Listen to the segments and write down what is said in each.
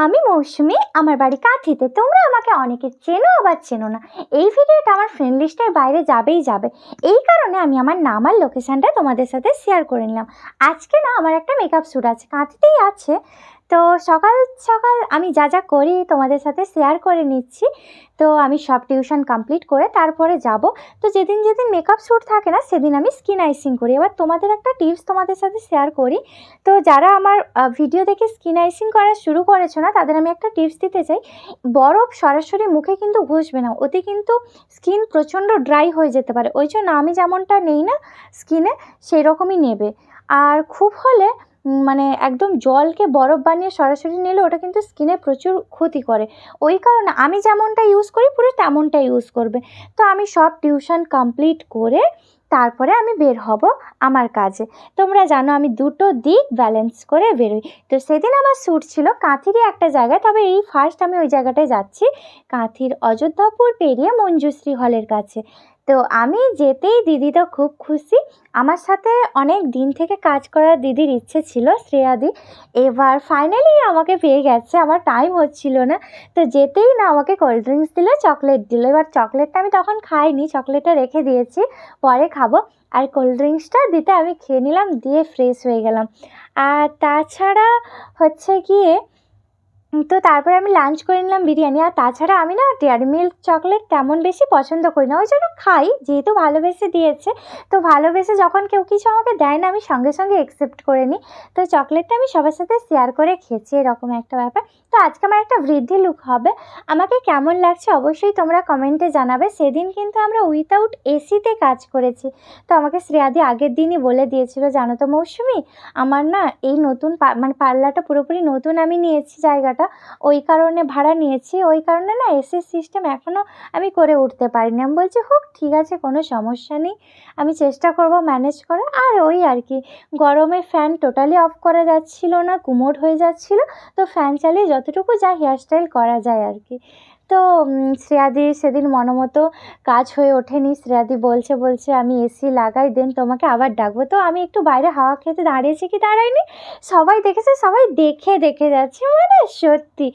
আমি মৌসুমি, আমার বাড়ি কাঁথিতে। তোমরা আমাকে অনেকে চেনো আবার চেনো না। এই ভিডিওটা আমার ফ্রেন্ড লিস্টের বাইরে যাবেই যাবে, এই কারণে আমি আমার নাম আর লোকেশানটা তোমাদের সাথে শেয়ার করে নিলাম। আজকে না আমার একটা মেকআপ শ্যুট আছে, কাঁথিতেই আছে। তো সকাল সকাল আমি যা যা করি তোমাদের সাথে শেয়ার করে নিচ্ছি। তো আমি সব টিউশন কমপ্লিট করে তারপরে যাব। তো যেদিন যেদিন মেকআপ শ্যুট থাকে না সেদিন আমি স্কিন আইসিং করি। এবার তোমাদের একটা টিপস তোমাদের সাথে শেয়ার করি। তো যারা আমার ভিডিও দেখে স্কিন আইসিং করা শুরু করেছো না, তাদের আমি একটা টিপস দিতে চাই। বরফ সরাসরি মুখে কিন্তু ঘষবে না, ওতে কিন্তু স্কিন প্রচণ্ড ড্রাই হয়ে যেতে পারে। ওই জন্য আমি যেমনটা নেই না স্কিনে, সেই রকমই নেবে। আর খুব হলে মানে একদম জলকে বরফ বানিয়ে সরাসরি নিলে ওটা কিন্তু স্কিনে প্রচুর ক্ষতি করে। ওই কারণে আমি যেমনটা ইউজ করি পুরো তেমনটা ইউজ করবে। তো আমি সব টিউশন কমপ্লিট করে তারপরে আমি বের হব আমার কাজে। তোমরা জানো আমি দুটো দিক ব্যালেন্স করে বেরোই। তো সেদিন আমার শ্যুট ছিল কাঁথিরই একটা জায়গায়, তবে এই ফার্স্ট আমি ওই জায়গাটায় যাচ্ছি, কাঁথির অযোধ্যাপুর পেরিয়ে মঞ্জুশ্রী হলের কাছে। তো আমি যেতেই দিদি তো খুব খুশি। আমার সাথে অনেক দিন থেকে কাজ করার দিদির ইচ্ছে ছিল, শ্রেয়াদি। এবার ফাইনালি আমাকে পেয়ে গেছে, আমার টাইম হচ্ছিল না। তো যেতেই না আমাকে কোল্ড ড্রিঙ্কস দিল, চকলেট দিল। এবার চকলেটটা আমি তখন খাইনি, চকলেটটা রেখে দিয়েছি, পরে খাবো। আর কোল্ড ড্রিঙ্কসটা দিতে আমি খেয়ে নিলাম, দিয়ে ফ্রেশ হয়ে গেলাম। আর তাছাড়া হচ্ছে গিয়ে তো তারপরে আমি লাঞ্চ করে নিলাম বিরিয়ানি। আর তাছাড়া আমি না ডেয়ারি মিল্ক চকলেট তেমন বেশি পছন্দ করি না, ওই জন্য খাই, যেহেতু ভালোবেসে দিয়েছে। তো ভালোবেসে যখন কেউ কিছু আমাকে দেয় না, আমি সঙ্গে সঙ্গে অ্যাকসেপ্ট করে নিই। তো চকলেটটা আমি সবার সাথে শেয়ার করে খেয়েছি, এরকম একটা ব্যাপার। তো আজকে আমার একটা বৃদ্ধি লুক হবে, আমাকে কেমন লাগছে অবশ্যই তোমরা কমেন্টে জানাবে। সেদিন কিন্তু আমরা উইথাউট এসিতে কাজ করেছি। তো আমাকে শ্রেয়াদি আগের দিনই বলে দিয়েছিল, জানো তো মৌসুমি, আমার না এই নতুন মানে পার্লারটা পুরোপুরি নতুন আমি নিয়েছি জায়গাটা, ওই কারণে ভাড়া নিয়েছি, ওই কারণে না এসি সিস্টেম এখনও আমি করে উঠতে পারিনি। আমি বলছি হোক ঠিক আছে, কোনো সমস্যা নেই, আমি চেষ্টা করব ম্যানেজ করার। আর ওই আর কি, গরমে ফ্যান টোটালি অফ করা যাচ্ছিল না, গুমোট হয়ে যাচ্ছিল। তো ফ্যান চালিয়ে যতটুকু যা হেয়ারস্টাইল করা যায় আর কি। তো শ্রেয়াদি সেদিন মনোমতো কাজ হয়ে ওঠেনি। শ্রেয়াদি বলছে আমি এসি লাগাই, দেন তোমাকে আবার ডাকবো। তো আমি একটু বাইরে হাওয়া খেতে দাঁড়িয়েছি কি দাঁড়াইনি, সবাই দেখেছে, সবাই দেখে যাচ্ছে, মানে সত্যি।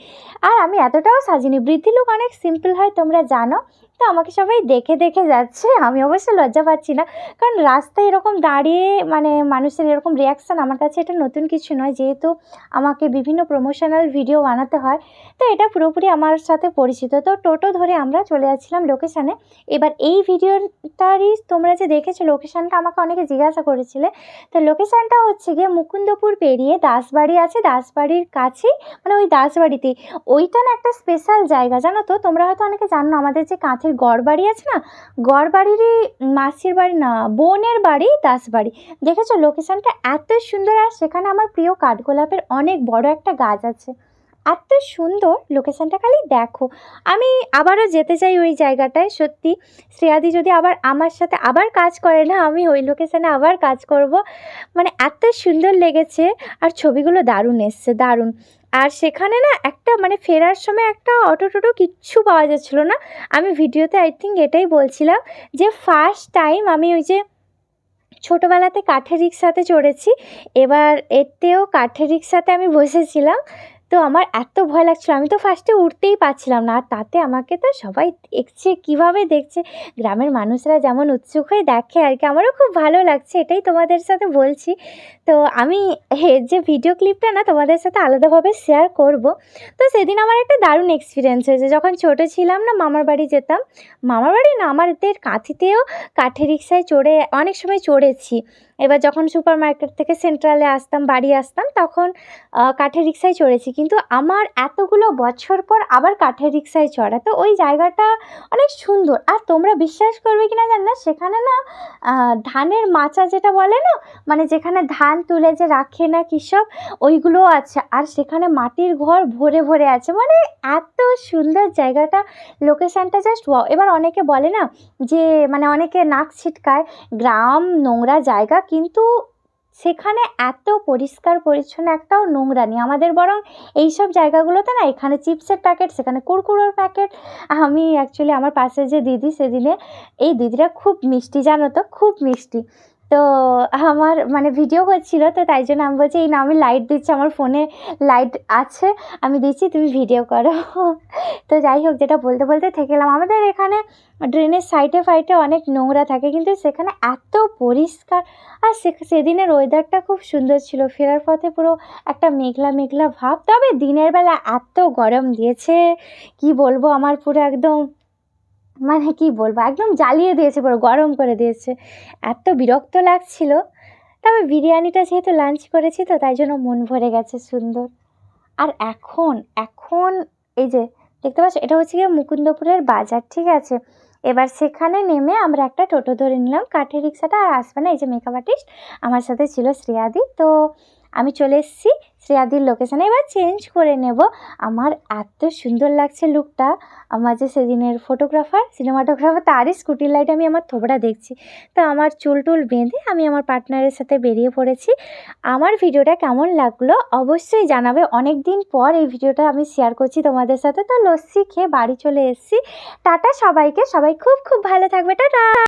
আর আমি এতটাও সাজিনি, বৃদ্ধি লুক অনেক সিম্পল হয় তোমরা জানো। তো আমাকে সবাই দেখে যাচ্ছে, আমি অবশ্য লজ্জা পাচ্ছি না, কারণ রাস্তায় এরকম দাঁড়িয়ে মানে মানুষের এরকম রিয়াকশান আমার কাছে এটা নতুন কিছু নয়, যেহেতু আমাকে বিভিন্ন প্রমোশনাল ভিডিও বানাতে হয়। তো এটা পুরোপুরি আমার সাথে পরিচিত। তো টোটো ধরে আমরা চলে যাচ্ছিলাম লোকেশানে। এবার এই ভিডিওটারই তোমরা যে দেখেছো লোকেশানটা, আমাকে অনেকে জিজ্ঞাসা করেছিলে। তো লোকেশানটা হচ্ছে গিয়ে মুকুন্দপুর পেরিয়ে দাসবাড়ি আছে, দাসবাড়ির কাছেই, মানে ওই দাসবাড়িতেই। ওইটা না একটা স্পেশাল জায়গা, জানো তো, তোমরা হয়তো অনেকে জানো, আমাদের যে কাঁথির গড়বাড়ি আছে না, গড়বাড়িরই মাসির বাড়ি না, বোনের বাড়ি দাসবাড়ি। দেখেছো লোকেশানটা এত সুন্দর, আর সেখানে আমার প্রিয় কাঠগোলাপের অনেক বড় একটা গাছ আছে। এত সুন্দর লোকেশানটা, খালি দেখো। আমি আবারও যেতে চাই ওই জায়গাটায়। সত্যি শ্রেয়াদি যদি আবার আমার সাথে আবার কাজ করে না, আমি ওই লোকেশানে আবার কাজ করব। মানে এত সুন্দর লেগেছে, আর ছবিগুলো দারুণ এসছে, দারুণ। আর সেখানে না একটা মানে ফেরার সময় একটা অটো টোটো কিচ্ছু পাওয়া যাচ্ছিলো না। আমি ভিডিওতে আই থিঙ্ক এটাই বলছিলাম যে ফার্স্ট টাইম আমি ওই যে ছোটোবেলাতে কাঠের রিক্সাতে চড়েছি, এবার এতেও কাঠের রিক্সাতে আমি বসেছিলাম। তো আমার এত ভয় লাগছিলো, আমি তো ফার্স্টে উঠতেই পারছিলাম না। আর তাতে আমাকে তো সবাই দেখছে, কীভাবে দেখছে, গ্রামের মানুষরা যেমন উৎসুক হয়ে দেখে আর কি, আমারও খুব ভালো লাগছে, এটাই তোমাদের সাথে বলছি। তো আমি যে ভিডিও ক্লিপটা না তোমাদের সাথে আলাদাভাবে শেয়ার করব। তো সেদিন আমার একটা দারুণ এক্সপিরিয়েন্স হয়েছে। যখন ছোটো ছিলাম না মামার বাড়ি যেতাম, মামার বাড়ি না আমাদের কাঁথিতেও কাঠের রিক্সায় চড়ে অনেক সময় চড়েছি। এবার যখন সুপার মার্কেট থেকে সেন্ট্রালে আসতাম, বাড়ি আসতাম, তখন কাঠের রিক্সায় চড়েছি। কিন্তু আমার এতগুলো বছর পর আবার কাঠের রিক্সায় চড়া, তো ওই জায়গাটা অনেক সুন্দর। আর তোমরা বিশ্বাস করবে কি না জানি না, সেখানে না ধানের মাচা যেটা বলে না, মানে যেখানে ধান তুলে যে রাখে না কৃষক, ওইগুলোও আছে। আর সেখানে মাটির ঘর ভরে ভরে আছে, মানে এত সুন্দর জায়গাটা, লোকেশানটা জাস্ট ওয়াও। এবার অনেকে বলে না যে মানে অনেকে নাক ছিটকায়, গ্রাম নোংরা জায়গা, কিন্তু সেখানে এত পরিষ্কার পরিচ্ছন্ন, একটাও নোংরা নেই। আমাদের বরং এইসব জায়গাগুলোতে না, এখানে চিপসের প্যাকেট, সেখানে কুরকুরের প্যাকেট। আমি অ্যাকচুয়ালি আমার পাশে যে দিদি, সেদিনে এই দিদিরা খুব মিষ্টি, জানো তো, খুব মিষ্টি। তো আমার মানে ভিডিও করছিল, তো তাই জন্য আমি বলছি, এই না আমি লাইট দিচ্ছি, আমার ফোনে লাইট আছে, আমি দিচ্ছি, তুমি ভিডিও করো। তো যাই হোক, যেটা বলতে বলতে থেকে গেলাম, আমাদের এখানে ড্রেনের সাইডে ফাইডে অনেক নোংরা থাকে, কিন্তু সেখানে এত পরিষ্কার। আর সেদিনের ওয়েদারটা খুব সুন্দর ছিল, ফেরার পথে পুরো একটা মেঘলা মেঘলা ভাব। তবে দিনের বেলা এত গরম দিয়েছে, কি বলবো, আমার পুরো একদম মানে কি বলবো, একদম জ্বালিয়ে দিয়েছে, পুরো গরম করে দিয়েছে, এত বিরক্ত লাগছিল। তবে বিরিয়ানিটা যেহেতু লাঞ্চ করেছি, তো তাই জন্য মন ভরে গেছে সুন্দর। আর এখন এখন এই যে দেখতে পাচ্ছ, এটা হচ্ছে গিয়ে মুকুন্দপুরের বাজার, ঠিক আছে। এবার সেখানে নেমে আমরা একটা টোটো ধরে নিলাম, কাঠের রিক্সাটা আর আসবে না। এই যে মেকআপ আর্টিস্ট আমার সাথে ছিল, শ্রেয়াদি, তো আমি চলে এসেছি শ্রেয়াদির লোকেশানে। এবার চেঞ্জ করে নেব। আমার এত সুন্দর লাগছে লুকটা। আমার যে সেদিনের সিনেমাটোগ্রাফার তারই স্কুটির লাইট আমি আমার থোবড়া দেখছি। তো আমার চুল টুল বেঁধে আমি আমার পার্টনারের সাথে বেরিয়ে পড়েছি। আমার ভিডিওটা কেমন লাগলো অবশ্যই জানাবে। অনেক দিন পর এই ভিডিওটা আমি শেয়ার করছি তোমাদের সাথে। তো লস্যি খেয়ে বাড়ি চলে এসেছি। টাটা সবাইকে, সবাই খুব খুব ভালো থাকবে, টাটা।